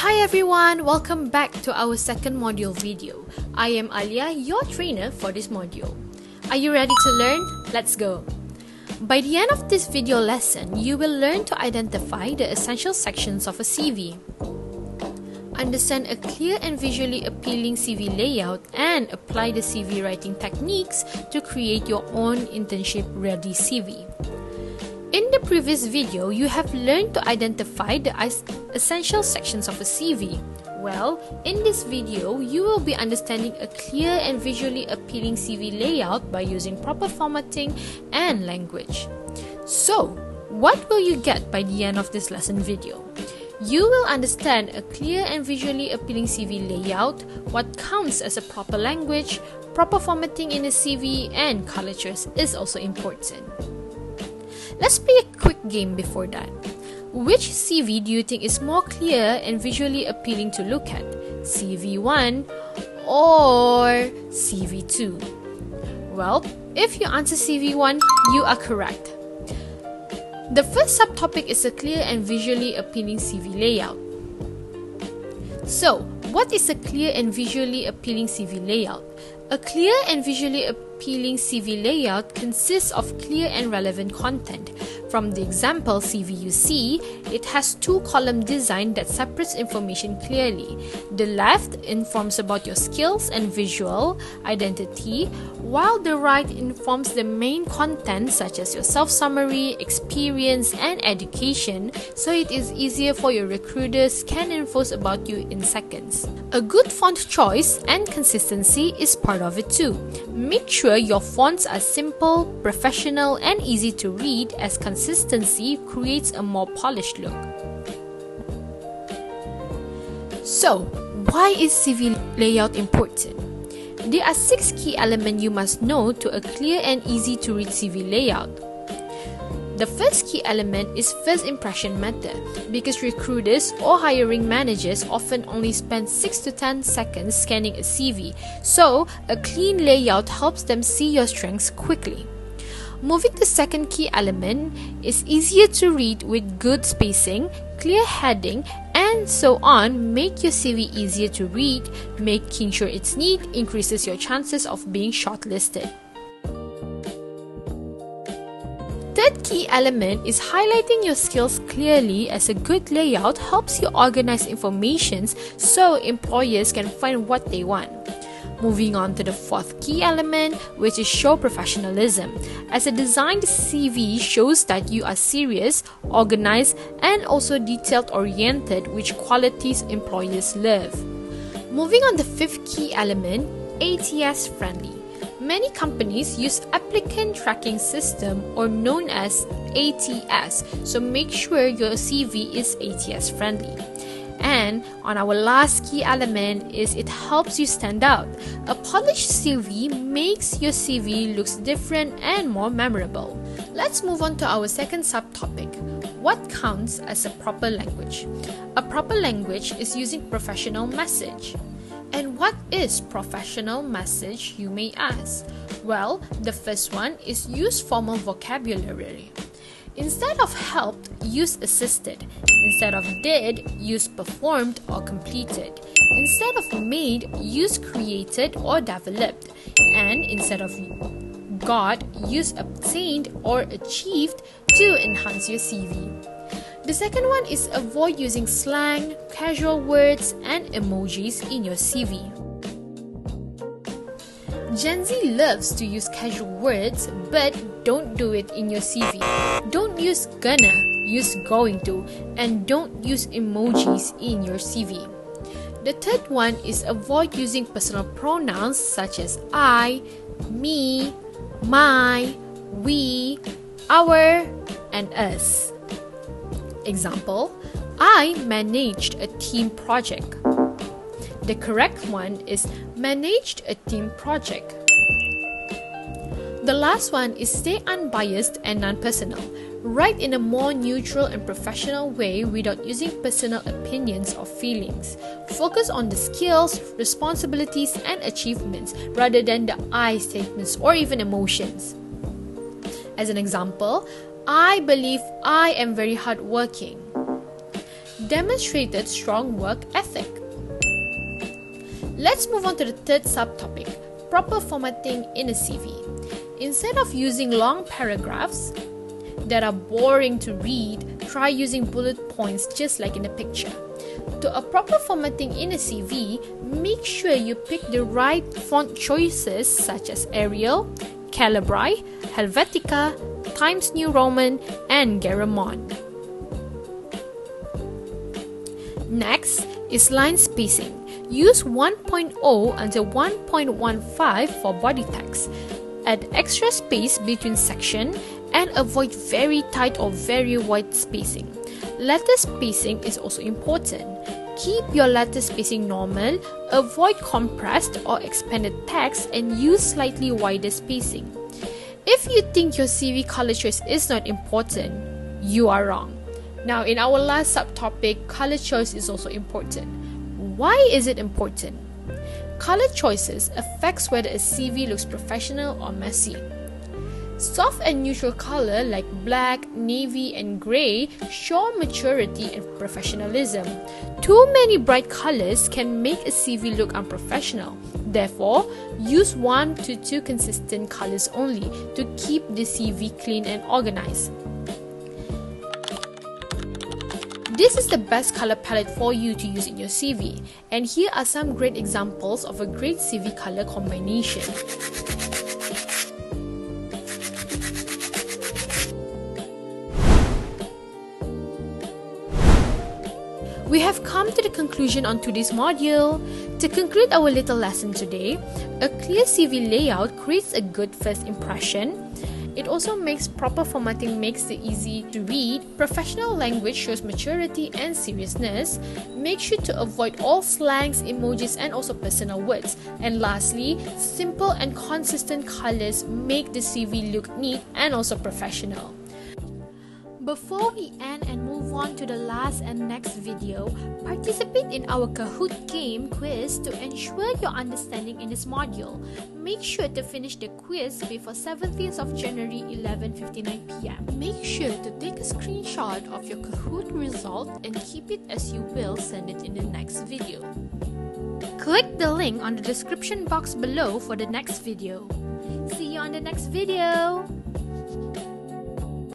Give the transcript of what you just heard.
Hi everyone, welcome back to our second module video. I am Alia, your trainer for this module. Are you ready to learn? Let's go! By the end of this video lesson, you will learn to identify the essential sections of a CV, understand a clear and visually appealing CV layout, and apply the CV writing techniques to create your own internship-ready CV. In the previous video, you have learned to identify the essential sections of a CV. Well, in this video, you will be understanding a clear and visually appealing CV layout by using proper formatting and language. So, what will you get by the end of this lesson video? You will understand a clear and visually appealing CV layout, what counts as a proper language, proper formatting in a CV, and color choice is also important. Let's play a quick game before that. Which CV do you think is more clear and visually appealing to look at? CV1 or CV2? Well, if you answer CV1, you are correct. The first subtopic is a clear and visually appealing CV layout. So, what is a clear and visually appealing CV layout? A clear and visually appealing CV layout consists of clear and relevant content. From the example CV you see, it has two-column design that separates information clearly. The left informs about your skills and visual identity, while the right informs the main content such as your self-summary, experience, and education, so it is easier for your recruiters scan infos about you in seconds. A good font choice and consistency is part of it too. Make sure your fonts are simple, professional, and easy to read, as consistency creates a more polished look. So, why is CV layout important? There are 6 key elements you must know to a clear and easy to read CV layout. The first key element is first impression method, because recruiters or hiring managers often only spend 6 to 10 seconds scanning a CV, so a clean layout helps them see your strengths quickly. Moving to second key element is easier to read with good spacing, clear heading, and so on. Make your CV easier to read. Making sure it's neat increases your chances of being shortlisted. Third key element is highlighting your skills clearly, as a good layout helps you organize information so employers can find what they want. Moving on to the fourth key element, which is show professionalism, as a designed CV shows that you are serious, organized, and also detail-oriented, which qualities employers love. Moving on to the fifth key element, ATS friendly. Many companies use applicant tracking system, or known as ATS, so make sure your CV is ATS friendly. And on our last key element is it helps you stand out. A polished CV makes your CV looks different and more memorable. Let's move on to our second subtopic. What counts as a proper language? A proper language is using professional message. And what is professional message, you may ask? Well, the first one is use formal vocabulary. Instead of helped, use assisted. Instead of did, use performed or completed. Instead of made, use created or developed. And instead of got, use obtained or achieved to enhance your CV. The second one is avoid using slang, casual words, and emojis in your CV. Gen Z loves to use casual words, but don't do it in your CV. Don't use gonna, use going to, and don't use emojis in your CV. The third one is avoid using personal pronouns such as I, me, my, we, our, and us. Example, I managed a team project. The correct one is managed a team project. The last one is stay unbiased and non-personal. Write in a more neutral and professional way without using personal opinions or feelings. Focus on the skills, responsibilities, and achievements rather than the I statements or even emotions. As an example, I believe I am very hardworking. demonstrated strong work ethic. Let's move on to the third subtopic, proper formatting in a CV. Instead of using long paragraphs that are boring to read, try using bullet points just like in the picture. To a proper formatting in a CV, make sure you pick the right font choices such as Arial, Calibri, Helvetica, Times New Roman, and Garamond. Next is line spacing. Use 1.0 until 1.15 for body text. Add extra space between sections and avoid very tight or very wide spacing. Letter spacing is also important. Keep your letter spacing normal, avoid compressed or expanded text, and use slightly wider spacing. If you think your CV color choice is not important, you are wrong. Now, in our last subtopic, color choice is also important. Why is it important? Color choices affects whether a CV looks professional or messy. Soft and neutral color like black, navy, and gray show maturity and professionalism. Too many bright colors can make a CV look unprofessional. Therefore, use 1 to 2 consistent colors only to keep the CV clean and organized. This is the best color palette for you to use in your CV, and here are some great examples of a great CV color combination. We have come to the conclusion on today's module. To conclude our little lesson today, a clear CV layout creates a good first impression. It also makes proper formatting makes it easy to read. Professional language shows maturity and seriousness. Make sure to avoid all slangs, emojis, and also personal words. And lastly, simple and consistent colors make the CV look neat and also professional. Before we end and move on to the last and next video, participate in our Kahoot game quiz to ensure your understanding in this module. Make sure to finish the quiz before 17th of January 11:59 p.m. Make sure to take a screenshot of your Kahoot result and keep it as you will send it in the next video. Click the link on the description box below for the next video. See you on the next video!